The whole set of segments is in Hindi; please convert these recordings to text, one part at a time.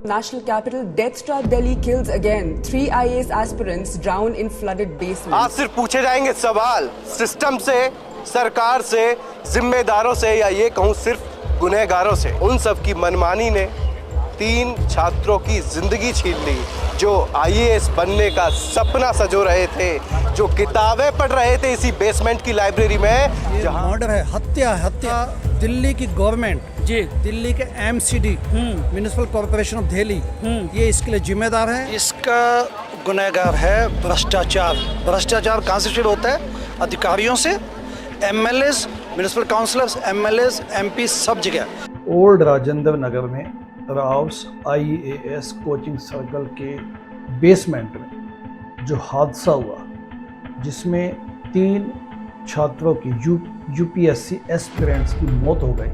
National capital, Death Trap Delhi kills again. 3 IAS aspirants drown in flooded basement. आज सिर्फ पूछे जाएंगे सवाल सिस्टम से, सरकार से, जिम्मेदारों से, या ये कहूँ सिर्फ गुनहगारों से। उन सब की मनमानी ने 3 छात्रों की जिंदगी छीन ली, जो आईएएस बनने का सपना सजो रहे थे, जो किताबें पढ़ रहे थे इसी बेसमेंट की लाइब्रेरी में। जहां मर्डर है, हत्या दिल्ली की गवर्नमेंट जी, दिल्ली के MCD municipal corporation of Delhi ये इसके लिए जिम्मेदार है। इसका गुनहगार है भ्रष्टाचार। भ्रष्टाचार कहाँ से शुरू होता है? अधिकारियों से, MLAs, municipal councillors, MLAs, MP, सब जगह। ओल्ड राजेंद्र नगर में राउस आईएएस कोचिंग सर्कल के बेसमेंट में जो हादसा हुआ, जिसमें 3 छात्रों की यूपीएससी एस्पिरेंट्स की मौत हो गई,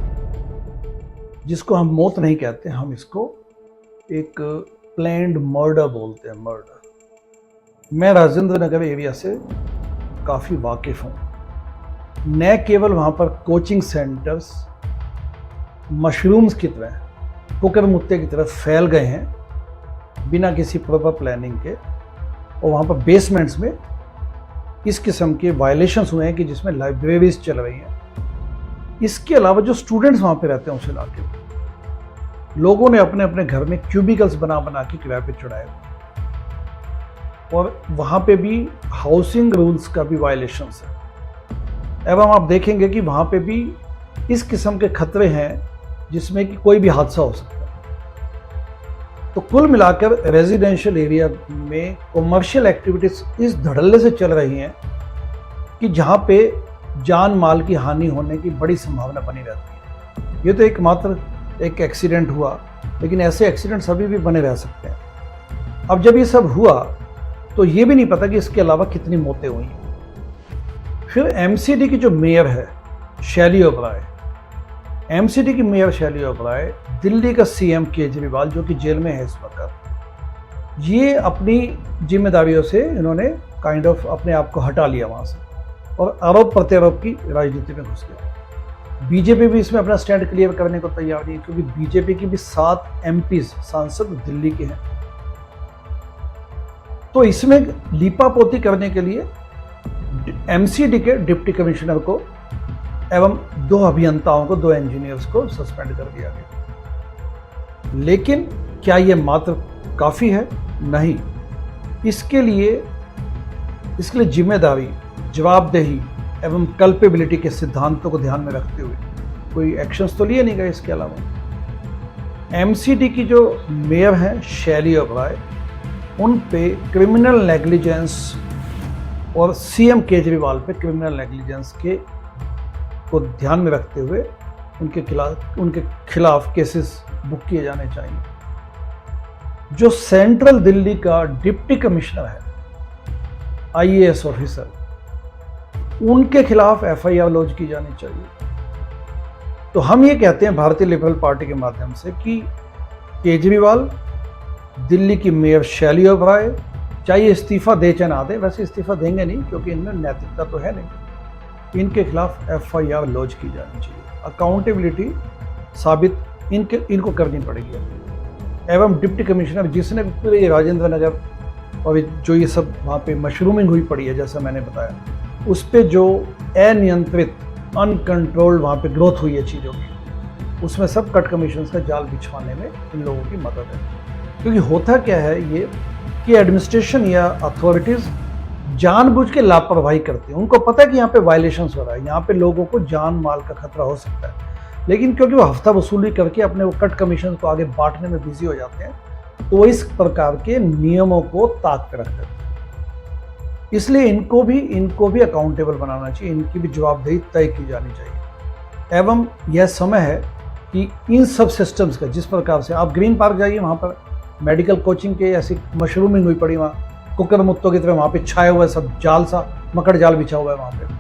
जिसको हम मौत नहीं कहते, हम इसको एक प्लान्ड मर्डर बोलते हैं। मर्डर। मैं राजेंद्र नगर एरिया से काफ़ी वाकिफ़ हूँ। न केवल वहाँ पर कोचिंग सेंटर्स मशरूम्स की तरह, कुकर मुत्ते की तरह फैल गए हैं बिना किसी प्रॉपर प्लानिंग के, और वहाँ पर बेसमेंट्स में इस किस्म के वायलेशंस हुए हैं कि जिसमें लाइब्रेरीज चल रही हैं। इसके अलावा जो स्टूडेंट्स वहाँ पे रहते हैं उस इलाके में, लोगों ने अपने अपने घर में क्यूबिकल्स बना बना के किराए पे चढ़ाए, और वहाँ पे भी हाउसिंग रूल्स का भी वायलेशंस है। एवं आप देखेंगे कि वहाँ पे भी इस किस्म के खतरे हैं जिसमें कि कोई भी हादसा हो सकता है। तो कुल मिलाकर रेजिडेंशियल एरिया में कॉमर्शियल एक्टिविटीज इस धड़ल्ले से चल रही हैं कि जहाँ पे जान माल की हानि होने की बड़ी संभावना बनी रहती है। ये तो एकमात्र एक एक्सीडेंट हुआ, लेकिन ऐसे एक्सीडेंट्स अभी भी बने रह सकते हैं। अब जब ये सब हुआ तो ये भी नहीं पता कि इसके अलावा कितनी मौतें हुई। फिर एमसीडी की जो मेयर है शैली ओबराय, एमसीडी की मेयर शैली ओबराय, दिल्ली का सीएम केजरीवाल जो कि जेल में है इस वक्त, ये अपनी जिम्मेदारियों से इन्होंने काइंड ऑफ अपने आप को हटा लिया वहाँ से, और आरोप प्रत्यारोप की राजनीति में घुस गया। बीजेपी भी इसमें अपना स्टैंड क्लियर करने को तैयार नहीं है, क्योंकि बीजेपी की भी 7 एमपीज सांसद दिल्ली के हैं। तो इसमें लीपापोती करने के लिए एमसीडी के डिप्टी कमिश्नर को एवं 2 अभियंताओं को, 2 इंजीनियर्स को सस्पेंड कर दिया गया। लेकिन क्या यह मात्र काफ़ी है? नहीं। इसके लिए जिम्मेदारी, जवाबदेही एवं कल्पेबिलिटी के सिद्धांतों को ध्यान में रखते हुए कोई एक्शंस तो लिए नहीं गए। इसके अलावा एमसीडी की जो मेयर हैं शैली ओबराय, उन पे क्रिमिनल नेग्लिजेंस और सीएम केजरीवाल पे क्रिमिनल नेग्लिजेंस को ध्यान में रखते हुए उनके खिलाफ केसेस बुक किए जाने चाहिए। जो सेंट्रल दिल्ली का डिप्टी कमिश्नर है, आईएएस ऑफिसर, उनके खिलाफ एफआईआर लॉन्च की जानी चाहिए। तो हम ये कहते हैं भारतीय लिबरल पार्टी के माध्यम से कि केजरीवाल, दिल्ली की मेयर शैली ओबराय, चाहे इस्तीफा दे चाहे ना दे, वैसे इस्तीफा देंगे नहीं क्योंकि इनमें नैतिकता तो है नहीं, इनके खिलाफ एफआईआर लॉन्च की जानी चाहिए। अकाउंटेबिलिटी साबित इनको करनी पड़ेगी। एवं डिप्टी कमिश्नर जिसने पूरे राजेंद्र नगर और जो ये सब वहाँ पे मशरूमिंग हुई पड़ी है, जैसा मैंने बताया, उस पे जो अनियंत्रित, अनकंट्रोल्ड वहाँ पे ग्रोथ हुई है चीज़ों की, उसमें सब कट कमीशंस का जाल बिछवाने में इन लोगों की मदद है। क्योंकि होता क्या है ये कि एडमिनिस्ट्रेशन या अथॉरिटीज़ जानबूझ के लापरवाही करती हैं। उनको पता है कि यहाँ पे वायलेशंस हो रहा है, यहाँ पे लोगों को जान माल का खतरा हो सकता है, लेकिन क्योंकि वो हफ्ता वसूली करके अपने वो कट कमीशन को आगे बांटने में बिजी हो जाते हैं, तो इस प्रकार के नियमों को ताक पे रख देते हैं। इसलिए इनको भी अकाउंटेबल बनाना चाहिए, इनकी भी जवाबदेही तय की जानी चाहिए। एवं यह समय है कि इन सब सिस्टम्स का, जिस प्रकार से आप ग्रीन पार्क जाइए, वहाँ पर मेडिकल कोचिंग के ऐसी मशरूमिंग हुई पड़ी, वहाँ कुकर मुत्तों की तरह वहाँ पे छाए हुए सब जाल सा, मकड़ जाल बिछा हुआ है वहाँ पे।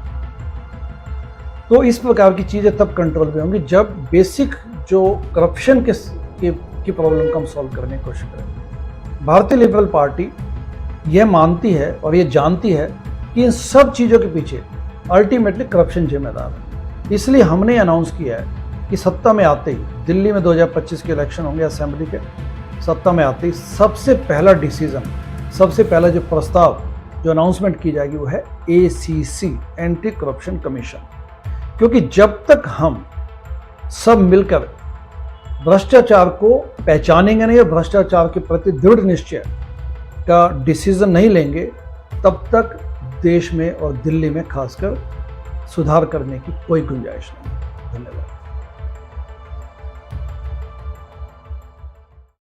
तो इस प्रकार की चीज़ें तब कंट्रोल में होंगी जब बेसिक जो करप्शन की प्रॉब्लम को हम सॉल्व करने की कोशिश करें। भारतीय लिबरल पार्टी यह मानती है और ये जानती है कि इन सब चीज़ों के पीछे अल्टीमेटली करप्शन जिम्मेदार है। इसलिए हमने अनाउंस किया है कि सत्ता में आते ही दिल्ली में 2025 के इलेक्शन होंगे असेंबली के, सत्ता में आते ही सबसे पहला डिसीजन, सबसे पहला जो प्रस्ताव, जो अनाउंसमेंट की जाएगी वो है ACC, एंटी करप्शन कमीशन। क्योंकि जब तक हम सब मिलकर भ्रष्टाचार को पहचानेंगे नहीं और भ्रष्टाचार के प्रति दृढ़ निश्चय का डिसीजन नहीं लेंगे, तब तक देश में और दिल्ली में खासकर सुधार करने की कोई गुंजाइश नहीं। धन्यवाद।